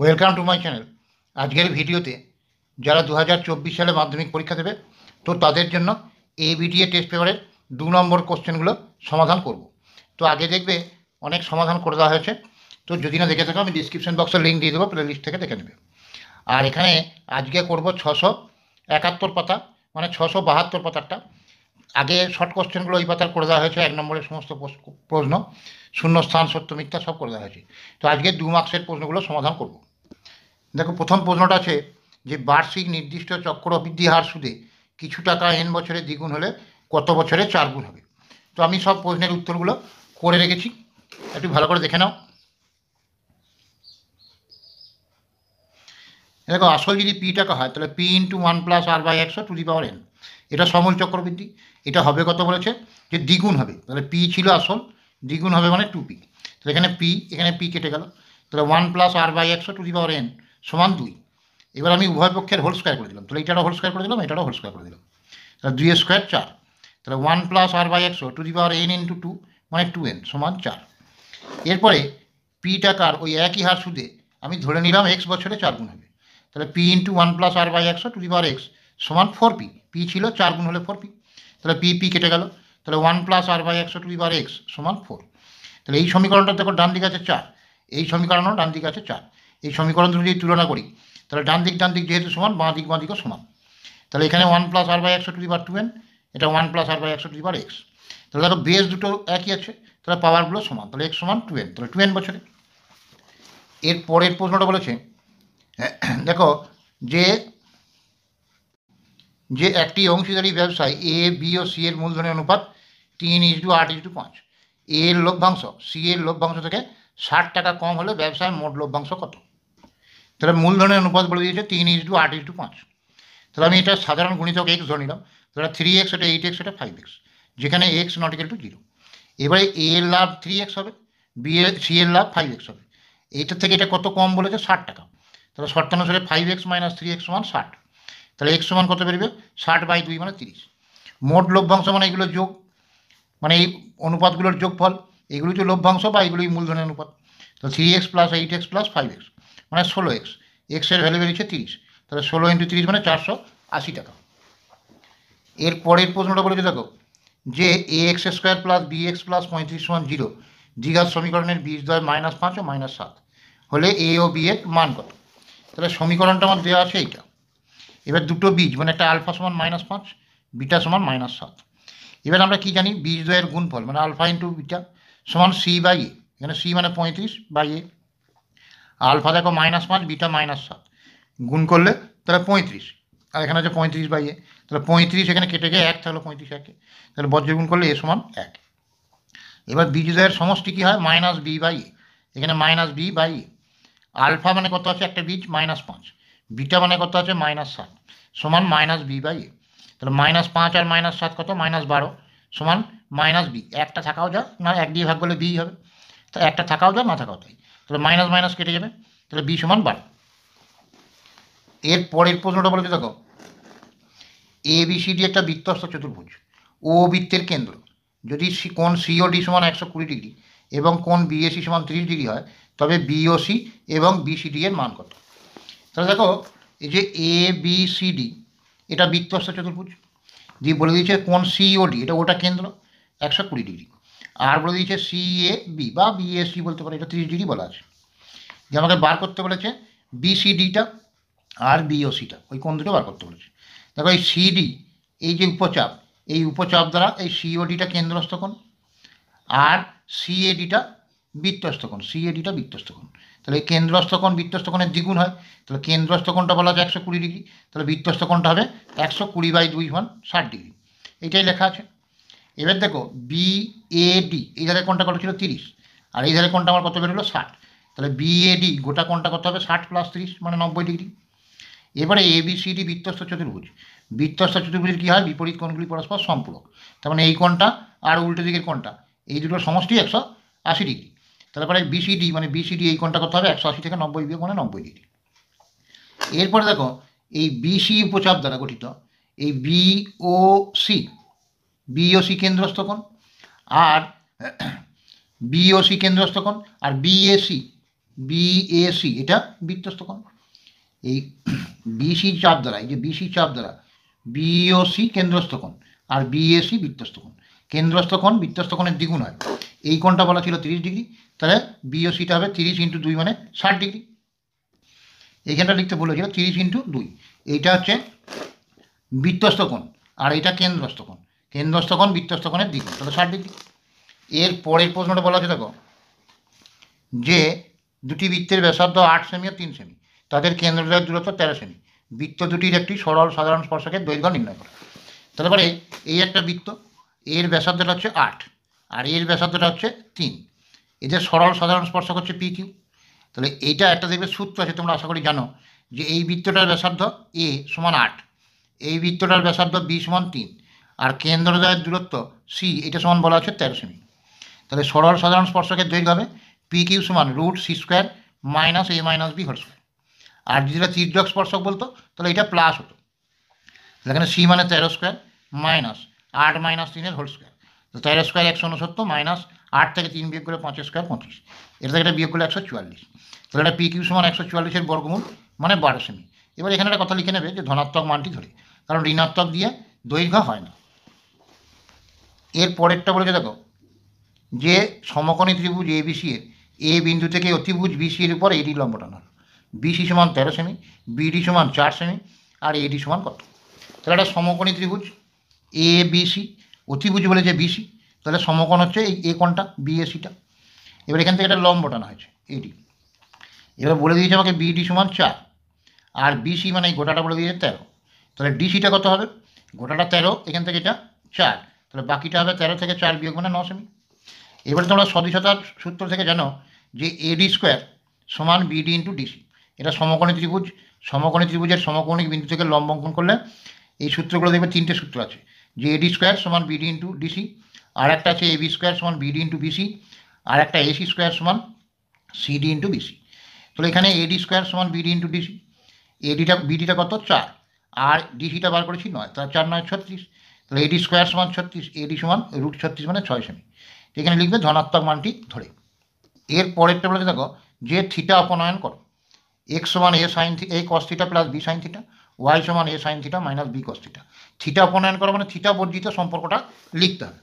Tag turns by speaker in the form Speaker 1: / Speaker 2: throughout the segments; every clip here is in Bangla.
Speaker 1: Welcome to my channel. আজকের ভিডিওতে যারা 2024 সালে মাধ্যমিক পরীক্ষা দেবে তো তাদের জন্য এবিটিএ টেস্ট পেপারের 2 নম্বর কোশ্চেনগুলো সমাধান করব। তো আগে দেখবে অনেক সমাধান করে দেওয়া হয়েছে, তো যদি না দেখে থাকো আমি ডিসক্রিপশন বক্সে লিঙ্ক দিয়ে দেবো, প্লে লিস্ট থেকে দেখে নেবে। আর এখানে আজকে করব 671 পাতা, মানে 672 পাতারটা। আগে শর্ট কোশ্চেনগুলো ওই পাতার করে দেওয়া হয়েছে, 1 নম্বরের সমস্ত প্রশ্ন, শূন্যস্থান, সত্য মিথ্যা সব করে দেওয়া হয়েছে। তো আজকে 2 মার্কসের প্রশ্নগুলো সমাধান করব। দেখো, প্রথম প্রশ্নটা আছে যে বার্ষিক নির্দিষ্ট চক্রবৃদ্ধি হার সুদে কিছু টাকা n বছরে দ্বিগুণ হলে কত বছরে 4 গুণ হবে। তো আমি সব প্রশ্নের উত্তরগুলো করে রেখেছি, একটু ভালো করে দেখে নাও। দেখো, আসল যদি পি টাকা হয় তাহলে পি ইন্টু 1+r/100 এটা সমূল চক্রবৃদ্ধি। এটা হবে কত বলেছে, যে দ্বিগুণ হবে। তাহলে পি ছিল আসল, দ্বিগুণ হবে মানে 2p। তাহলে এখানে পি কেটে গেল, তাহলে 1+r/100 সমান 2। এবার আমি উভয় পক্ষের হোল স্কোয়ার করে দিলাম, তাহলে এটারও হোল স্কোয়ার করে দিলাম, এটারও হোল স্কোয়ার করে দিলাম, তাহলে 2 স্কোয়ার 4। তাহলে 1+r/100 ইন্টু 2 মানে 2n সমান 4। এরপরে পি টাকার ওই একই হার সুদে আমি ধরে নিলাম x বছরে 4 গুণ হবে। তাহলে পি ইন্টু 1+r/100 সমান 4p। পি ছিল 4 গুণ হলে 4p, তাহলে পি কেটে গেল, তাহলে 1+r/100 সমান 4। তাহলে এই সমীকরণটা দেখো ডান দিকে আছে 4, এই সমীকরণও ডান দিকে আছে 4। এই সমীকরণ দুটো যদি তুলনা করি তাহলে ডান দিক যেহেতু সমান, বাঁ দিকও সমান। তাহলে এখানে 1+r/100 এটা 1+r/100 তাহলে দেখো বেস দুটো একই আছে, তাহলে পাওয়ারগুলো সমান, তাহলে x সমান 2n, তাহলে 2n বছরে। এর পরের প্রশ্নটা বলেছে দেখো যে একটি অংশীদারি ব্যবসায় এ বি ও সি এর মূলধনের অনুপাত 3:8:5। এ এর লভ্যাংশ সি এর লভ্যাংশ থেকে 60 টাকা কম হলে ব্যবসায় মোট লভ্যাংশ কত। তাহলে মূলধনের অনুপাত বলে দিয়েছে 3:8:5। তাহলে আমি এটা সাধারণ গুণিতক x ধরে নিলাম, তাহলে 3x এটা 8x এটা 5x, যেখানে x নট ইকুয়াল টু 0। এবারে এ এর লাভ 3x হবে, সি এর লাভ 5x হবে। এইটার থেকে এটা কত কম বলেছে, 60 টাকা। তাহলে শর্তানুসারে 5x - 3x সমান 60। তাহলে x সমান কত বেরোবে, 60/2 মানে 30। মোট লভ্যাংশ মানে এগুলো যোগ, মানে এই অনুপাতগুলোর যোগফল, এগুলোই তো লভ্যাংশ বা এগুলোই মূলধনের অনুপাত। তো 3x + 8x + 5x মানে 16x। এক্সের ভ্যালু বেরিয়েছে 30, তাহলে 16 × 30 মানে 480 টাকা। এর পরের প্রশ্নটা বলেছে দেখো যে ax² + bx + 35 সমান 0 দ্বিঘাত সমীকরণের বীজদ্বয় -5 ও -7 হলে a ও b এর মান কত। তাহলে সমীকরণটা আমার দেওয়া আছে এইটা। এবার দুটো বীজ মানে একটা আলফা সমান -5, বিটা সমান -7। এবার আমরা কি জানি, বীজদ্বয়ের গুণফল মানে আলফা ইন্টু বিটা সমান c/a। এখানে c মানে 35/a। আলফা দেখো -5, বিটা -7, গুণ করলে তাহলে 35, আর এখানে আছে 35/a। তাহলে 35 এখানে কেটে গিয়ে 1 থাকলো, 35 একে, তাহলে বজ্র গুণ করলে a সমান 1। এবার বীজদ্বয়ের সমষ্টি কী হয়, -b/a। এখানে -b/a। আলফা মানে কত আছে, একটা বীজ -5, বিটা মানে কত আছে -7 সমান -b/a। তাহলে -5 আর -7 কত, -12 সমান -b। একটা থাকাও যা, না 1 দিয়ে ভাগ করলে b হবে, তো একটা থাকাও যা না থাকাও তাই, তাহলে মাইনাস মাইনাস কেটে যাবে, তাহলে b সমান 12। এর পরের প্রশ্নটা বলেছে দেখো ABCD একটা বৃত্তস্থ চতুর্ভুজ, ও বৃত্তের কেন্দ্র যদি কোণ COD সমান 120 ডিগ্রি এবং কোণ BAC সমান 30 ডিগ্রি হয় তবে BOC এবং BCD এর মান কত। তাহলে দেখো এই যে ABCD এটা বৃত্তস্থ চতুর্ভুজ, দিয়ে বলে দিয়েছে কোণ COD এটা ওটা কেন্দ্র 120 ডিগ্রি, আর বলে দিয়েছে CAB বা BAC বলতে পারে, এটা 30 ডিগ্রি বলা আছে। যে আমাকে বার করতে বলেছে BCDটা আর BOCটা, ওই কোণ দুটো বার করতে বলেছে। দেখো এই CD এই যে উপচাপ, এই উপচাপ দ্বারা এই CODটা কেন্দ্রস্থ কোণ, আর CADটা বৃত্তস্থ কোণ, বৃত্তস্থ কোণ। তাহলে এই কেন্দ্রস্থ কোণ বৃত্তস্থ কোণের দ্বিগুণ হয়, তাহলে কেন্দ্রস্থ কোণটা বলা আছে 120 ডিগ্রি, তাহলে বৃত্তস্থ কোণটা হবে 120/2 সমান 60 ডিগ্রি, এইটাই লেখা আছে। এবার দেখো BAD এই ধারে কোণটা কত ছিল 30, আর এই ধারে কোণটা আমার কত বেরোলো 60, তাহলে BAD গোটা কোণটা কত হবে 60 + 30 মানে 90 ডিগ্রি। এবারে ABCD বৃত্তস্থ চতুর্ভুজ, বৃত্তস্থ চতুর্ভুজের কী হয়, বিপরীত কোণগুলি পরস্পর সম্পূরক। তার মানে এই কোণটা আর উল্টো দিকের কোণটা এই দুটোর সমষ্টি 180 ডিগ্রি। তারপরে BCD এই কোণটা কত হবে 180 থেকে 90 বিয়োগ মানে 90 ডিগ্রি। এরপরে দেখো এই BC উপচাপ দ্বারা গঠিত এই BOC কেন্দ্রস্থ কোণ, আর BOC কেন্দ্রস্থ কোণ, আর BAC বিএসি এটা বৃত্তস্থ কোণ। এই বিসি চাপ দ্বারা, এই যে বিসি চাপ দ্বারা বিওসি কেন্দ্রস্থ কোণ আর বিএসি বৃত্তস্থ কোণ। কেন্দ্রস্থ কোণ বৃত্তস্থ কোণের দ্বিগুণ হয়। এই কোণটা বলা ছিল 30 ডিগ্রি, তাহলে বিওসিটা হবে 30 × 2 মানে 60 ডিগ্রি। এইখানটা লিখতে বলেছিল 30 × 2। এইটা হচ্ছে বৃত্তস্থ কোণ আর এটা কেন্দ্রস্থ কোণ। কেন্দ্রস্থ কোণ বৃত্তস্থ কোণের দ্বিগুণ, তাহলে 60 ডিগ্রি। এর পরের প্রশ্নটা বলা আছে দেখো, যে দুটি বৃত্তের ব্যাসার্ধ 8 সেমি ও 3 সেমি, তাদের কেন্দ্রদ্বয়ের দূরত্ব 13 সেমি। বৃত্ত দুটির একটি সরল সাধারণ স্পর্শকের দৈর্ঘ্য নির্ণয় করা। তারপরে এই একটা বৃত্ত, এর ব্যাসার্ধটা হচ্ছে 8 আর এর ব্যাসার্ধটা হচ্ছে 3। এদের সরল সাধারণ স্পর্শক হচ্ছে পি কিউ। তাহলে এইটা একটা দেখবে সূত্র আছে, তোমরা আশা করি জানো, যে এই বৃত্তটার ব্যাসার্ধ এ সমান 8, এই বৃত্তটার ব্যাসার্ধ বি সমান 3 আর কেন্দ্রদ্বয়ের দূরত্ব সি এটা সমান বলা আছে 13 সেমি। তাহলে সরল সাধারণ স্পর্শকের দৈর্ঘ্য হবে পি কিউ সমান √c² - a - b² আর যদি এটা তির্যক স্পর্শক বলতো তাহলে এটা প্লাস হতো। এখানে সি মানে 13² মাইনাস 8 - 3 হোল স্কোয়ার। তো 13² 169 মাইনাস 8 থেকে 3 বিয়োগ করে 5² 25, এটা থেকে এটা বিয়োগ করলে 144। তাহলে এটা পি কিউ সমান 144-এর বর্গমূল মানে 12 সেমি। এবার এখানে একটা কথা লিখে নেবে যে ধনাত্মক মানটি ধরে, কারণ ঋণাত্মক দিয়ে দৈর্ঘ্য হয় না। এর পরেরটা বলেছে দেখো, যে সমকোণী ত্রিভুজ এবিসি এর এ বিন্দু থেকে অতিভুজ বিসি এর উপর এডি লম্ব টানা হলো। বিসি সমান 13 সেমি, বিডি সমান 4 সেমি আর এডি সমান কত? তাহলে একটা সমকোণী ত্রিভুজ এ বিসি, অতিভুজ বলে যে বিসি, তাহলে সমকোণ হচ্ছে এই এ কোণটা বিএসিটা। এবার এখান থেকে একটা লম্ব টানা হয়েছে এডি। এবার বলে দিয়েছে আমাকে বিডি সমান 4 আর বিসি মানে এই গোটাটা বলে দিয়েছে 13। তাহলে ডিসিটা কত হবে? গোটাটা 13, এখান থেকে এটা 4, তাহলে বাকিটা হবে 13 থেকে 4 বিয়োগ মানে 9 সেমি। এবারে তোমরা সদিশতার সূত্র থেকে জানো যে AD² সমান BD × DC। এটা সমকোণী ত্রিভুজ, সমকোণী ত্রিভুজের সমকোণিক বিন্দু থেকে লম্ব অঙ্কন করলে এই সূত্রগুলো দেখবে 3টে সূত্র আছে, যে AD² সমান BD × DC, আর একটা আছে AB² সমান BD × BC, আর একটা AC² সমান CD × BC। তাহলে এখানে AD² সমান BD × DC, বিডিটা কত 4 আর ডিসিটা বার করেছি 9, তার 4 9 36, তাহলে AD² সমান 36, এডি সমান √36 মানে 6 সেমি। এখানে লিখবে ধনাত্মক মানটি ধরে। এর পরেরটা বলে দেখো, যে থিটা অপনয়ন করো, x সমান a cos θ plus b sin θ, y সমান a sin θ minus b cos θ। Theta অপনয়ন করো মানে থিটা বর্জিত সম্পর্কটা লিখতে হবে।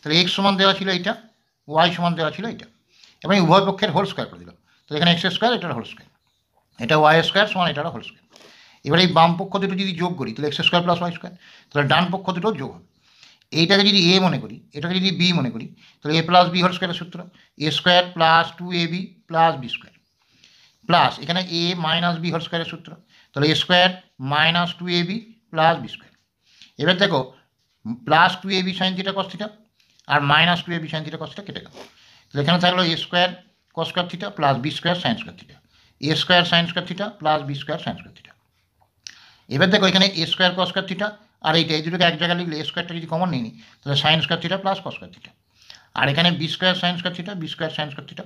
Speaker 1: তাহলে x সমান দেওয়া ছিল এইটা, y সমান দেওয়া ছিল এইটা, এবং উভয় পক্ষের হোল স্কোয়ার করে দিলাম। তো এখানে x² এটার হোল স্কোয়ার, এটা y² সমান এটার হোল স্কোয়ার। এবার এই বাম পক্ষ দুটো যদি যোগ করি তাহলে x² + y², তাহলে ডান পক্ষ দুটো যোগ হবে। এইটাকে যদি a মনে করি, এটাকে যদি b মনে করি, তাহলে a + b হোল স্কোয়ারের সূত্র a² + 2ab + b² প্লাস এখানে a - b হোল স্কোয়ারের সূত্র, তাহলে a² - 2ab + b²। এবার দেখো +2ab sin θ cos θ আর -2ab sin θ cos θ কেটে গেল, তাহলে এখানে থাকলো a² cos² θ plus b² sin² θ, a² sin² θ plus b² sin² θ। এবার দেখো এখানে a² cos² θ আর এইটা, এই দুটোকে এক জায়গায় লিখলে a²টা যদি কমন নিই তাহলে sin² θ প্লাস cos² θ, আর এখানে b² sin² θ b² sin² θ।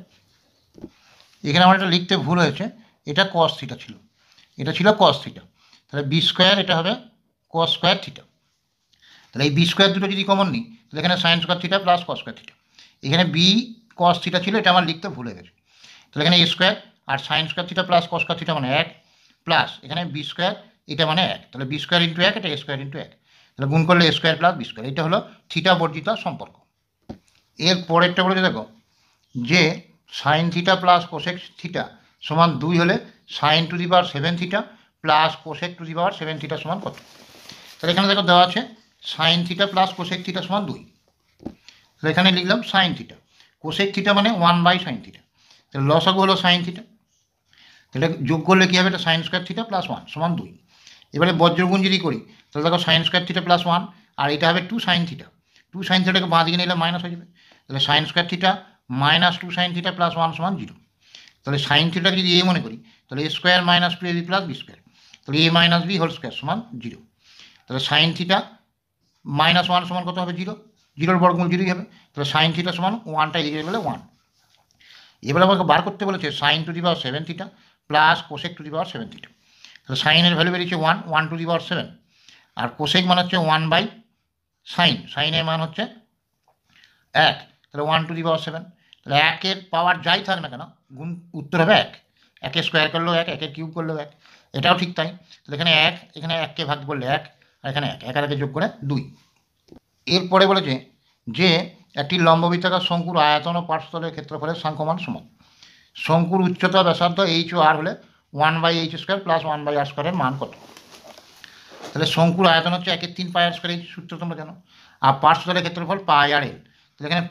Speaker 1: এখানে আমার এটা লিখতে ভুল হয়েছে, এটা cos θ ছিল, এটা ছিল cos θ, তাহলে b² এটা হবে cos² θ। তাহলে এই b² দুটো যদি কমন নিই তাহলে এখানে sin² θ প্লাস cos² θ, এখানে b cos θ ছিল, এটা আমার লিখতে ভুল হয়ে গেছে। তাহলে এখানে a² আর sin² θ প্লাস cos² θ মানে 1 প্লাস এখানে b² এটা মানে 1, তাহলে b² × 1 এটা a² × 1, তাহলে গুণ করলে a² + b²। এটা হলো থিটা বর্জিত সম্পর্ক। এর পরেরটা বলেছে দেখো, যে sin θ প্লাস cosec θ সমান 2 হলে sin to the power 7 θ plus cosec to the power 7 θ সমান কত? তাহলে এখানে দেখো দেওয়া আছে sin θ প্লাস cosec θ সমান 2, তাহলে এখানে লিখলাম sin θ, cosec θ মানে 1/sin θ, তাহলে লসাগু হলো sin θ, এটা যোগ করলে কী হবে, এটা sin² θ প্লাস 1 সমান 2। এবারে বজ্রগুণ যদি করি তাহলে দেখো sin² θ প্লাস 1 আর এটা হবে 2 sin θ, 2 sin θটাকে বাঁ দিকে নিলে মাইনাস হয়ে যাবে, তাহলে sin² θ মাইনাস 2 sin θ প্লাস 1 সমান 0। তাহলে sin θটাকে যদি a মনে করি তাহলে a² - 2ab প্লাস b², তাহলে a - b হোল স্কোয়ার সমান 0। তাহলে sin θ -1 সমান কত হবে 0, 0-এর বর্গমূল 0ই হবে, তাহলে sin θ সমান 1টা এদিকে গেলে 1। এবার আমাকে বার করতে বলেছে sin to the power 7 θ plus cosec to the power 7 θ, তাহলে সাইনের ভ্যালু বেরিয়েছে 1 two the power 7 R cosec মান হচ্ছে 1/sin, সাইনের মান হচ্ছে 1, তাহলে 1 টু দি পাওয়ার 7, তাহলে 1-এর পাওয়ার যাই থাক না কেন গুণ উত্তর হবে 1, একের স্কোয়ার করলেও 1, একের কিউব করলেও 1, এটাও ঠিক তাই। তাহলে এখানে 1, এখানে 1কে ভাগ করলে 1, আর এখানে 1, আর একে যোগ করে 2। এরপরে বলেছে যে একটি লম্ববৃত্তাকার শঙ্কুর আয়তন ও পার্শ্বতলের ক্ষেত্রফলের সাংখ্যমান সমান। শঙ্কুর উচ্চতা ব্যাসার্ধ এইচ ও আর হলে 1/h² প্লাস 1/r² মান কত? তাহলে শঙ্কুর আয়তন হচ্ছে 1/3 পাই আর স্কোয়ার, এই সূত্র তোমরা জানো। আর পার্শ্বতলের ক্ষেত্রফল পাই আর এল। তাহলে এখানে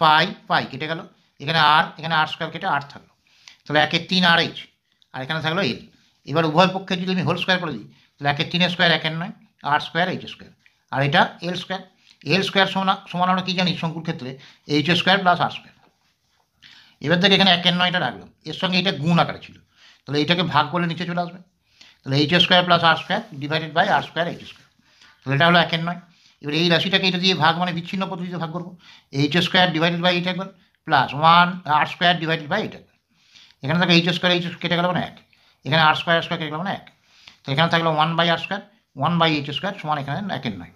Speaker 1: পাই কেটে গেল, এখানে r² কেটে 8 থাকলো। তাহলে 1/3 RH, আর এখানে থাকলো এল। এবার উভয় পক্ষে যদি আমি হোল স্কোয়ার করে দিই, তাহলে 1/3 স্কোয়ার 1 9, r² h², আর এটা l²। l² সমান আমরা কী জানি শঙ্কুর ক্ষেত্রে h² প্লাস r²। এবার থেকে এখানে 1 9টা রাখলাম, এর সঙ্গে এটা গুণ আকারে ছিল, তাহলে এইটাকে ভাগ করলে নিচে চলে আসবে। তাহলে h² plus r² divided by r² h²। তাহলে এটা হলো 1 9। এবার এই রাশিটাকে এটা দিয়ে ভাগ মানে বিচ্ছিন্ন পদ্ধতিতে ভাগ করবো, h² ডিভাইডেড বাই এটা একবার প্লাস 1r² ডিভাইডেড বাই এটা। এখানে থাকে h² কেটে গেল মানে 1, এখানে r² কেটে গেল মানে 1। তো এখানে থাকলো 1/r², 1/h² সমান এখানে 1 9,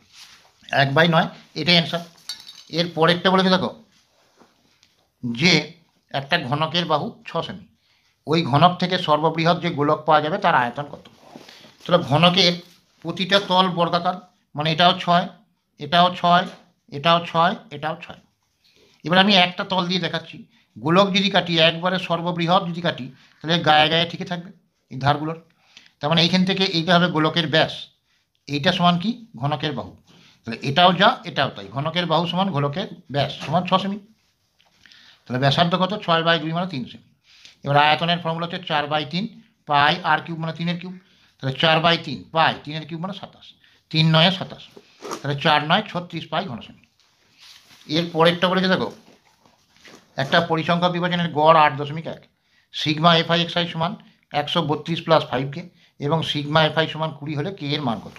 Speaker 1: 1/9, এটাই অ্যান্সার। এর পরেরটা বলেছে দেখো যে একটা ঘনকের বাহু 6 সেমি, ওই ঘনক থেকে সর্ববৃহৎ যে গোলক পাওয়া যাবে তার আয়তন কত? তাহলে ঘনকের প্রতিটা তল বর্গাকার, মানে এটাও 6, এটাও 6, এটাও 6, এটাও 6। এবার আমি একটা তল দিয়ে দেখাচ্ছি, গোলক যদি কাটি একবারে সর্ববৃহৎ যদি কাটি, তাহলে গায়ে গায়ে ঠিকই থাকবে এই ধারগুলোর। তার মানে এইখান থেকে এইটা হবে গোলকের ব্যাস, এইটা সমান কি ঘনকের বাহু। তাহলে এটাও যা এটাও তাই, ঘনকের বাহু সমান গোলকের ব্যাস সমান 6 সেমি। তাহলে ব্যাসার্ধ কত? 6/2 মানে 3 সেমি। এবার আয়তনের ফর্মুলা হচ্ছে 4/3 পাই আর কিউব মানে 3 কিউব। তাহলে 4/3 পাই 3 কিউব মানে 27, 3 9 27, তাহলে 4 9 36 পাই ঘন সেমি। এর পরেরটা বলেছে দেখো একটা পরিসংখ্যা বিভাজনের গড় 8.1, সিগমা FI/XI সমান 132 প্লাস 5K এবং সিগমা FI সমান 20 হলে কে এর মান কত?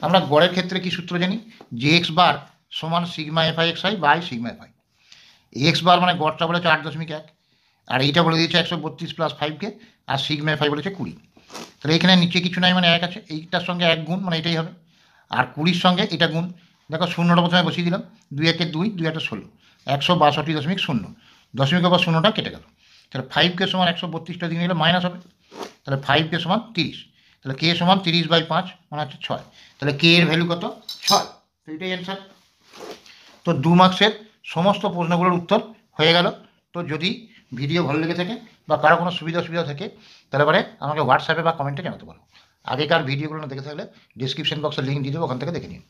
Speaker 1: আমরা গড়ের ক্ষেত্রে কি সূত্র জানি, যে এক্স বার সমান sigma FI/XI by sigma FI। X bar মানে গড়টা বলেছে 8.1, আর এইটা বলে দিয়েছে 132 প্লাস 5K, আর সিগমা FI বলেছে 20। তাহলে এখানে নিচে কিছু নাই মানে 1 আছে, এইটার সঙ্গে 1 গুণ মানে এটাই হবে, আর 20-র সঙ্গে এটা গুণ। দেখো শূন্যটা প্রথমে বসিয়ে দিলাম, 2 1 2, 2 1 16, 162.0, দশমিকের পর শূন্যটা কেটে গেল। তাহলে 5K সমান 132টা দিন গেলে মাইনাস হবে, তাহলে 5K সমান 30, তাহলে K সমান 30/5 মানে হচ্ছে 6। তাহলে K এর ভ্যালু কত? 6। তো এটাই অ্যান্সার। তো 2 মার্কসের সমস্ত প্রশ্নগুলোর উত্তর হয়ে গেল। তো যদি ভিডিও ভালো লেগে থাকে বা কারো কোনো সুবিধা থাকে, তাহলে পরে আমাকে হোয়াটসঅ্যাপে বা কমেন্টে জানাতে পারো। আগেকার ভিডিওগুলো না দেখে থাকলে ডিসক্রিপশন বক্সে লিঙ্ক দিয়ে দেবো, ওখান থেকে দেখে নিন।